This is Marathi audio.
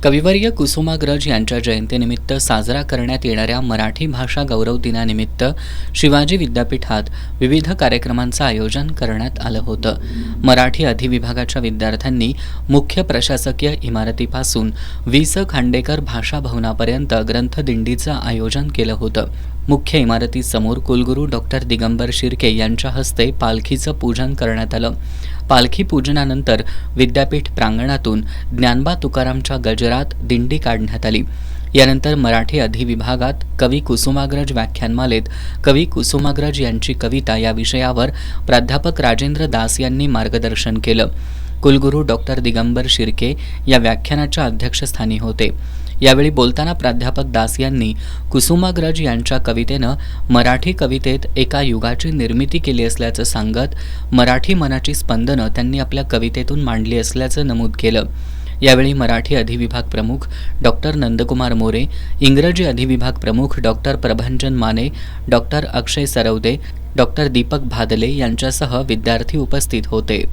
कविवर्य कुसुमाग्रज यांच्या जयंतीनिमित्त साजरा करण्यात येणाऱ्या मराठी भाषा गौरव दिनानिमित्त शिवाजी विद्यापीठात विविध कार्यक्रमांचं आयोजन करण्यात आलं होतं. मराठी अधिविभागाच्या विद्यार्थ्यांनी मुख्य प्रशासकीय इमारतीपासून वि.स. खांडेकर भाषा भवनापर्यंत ग्रंथदिंडीचं आयोजन केलं होतं. मुख्य इमारतीसमोर कुलगुरू डॉक्टर दिगंबर शिर्के यांच्या हस्ते पालखीचं पूजन करण्यात आलं. पालखी पूजनानंतर विद्यापीठ प्रांगणातून ज्ञानबा तुकारामच्या गजरात दिंडी काढण्यात आली. यानंतर मराठी अधिविभागात कवी कुसुमाग्रज व्याख्यानमालेत कवी कुसुमाग्रज यांची कविता या विषयावर प्राध्यापक राजेंद्र दास यांनी मार्गदर्शन केलं. कुलगुरू डॉक्टर दिगंबर शिर्के या व्याख्यानाच्या अध्यक्षस्थानी होते. यावेळी बोलताना प्राध्यापक दास यांनी कुसुमाग्रज यांच्या कवितेनं मराठी कवितेत एका युगाची निर्मिती केली असल्याचं सांगत मराठी मनाची स्पंदनं त्यांनी आपल्या कवितेतून मांडली असल्याचं नमूद केलं. यावेळी मराठी अधिविभाग प्रमुख डॉक्टर नंदकुमार मोरे, इंग्रजी अधिविभाग प्रमुख डॉक्टर प्रभंजन माने, डॉक्टर अक्षय सरवदे, डॉक्टर दीपक भादले यांच्यासह विद्यार्थी उपस्थित होते.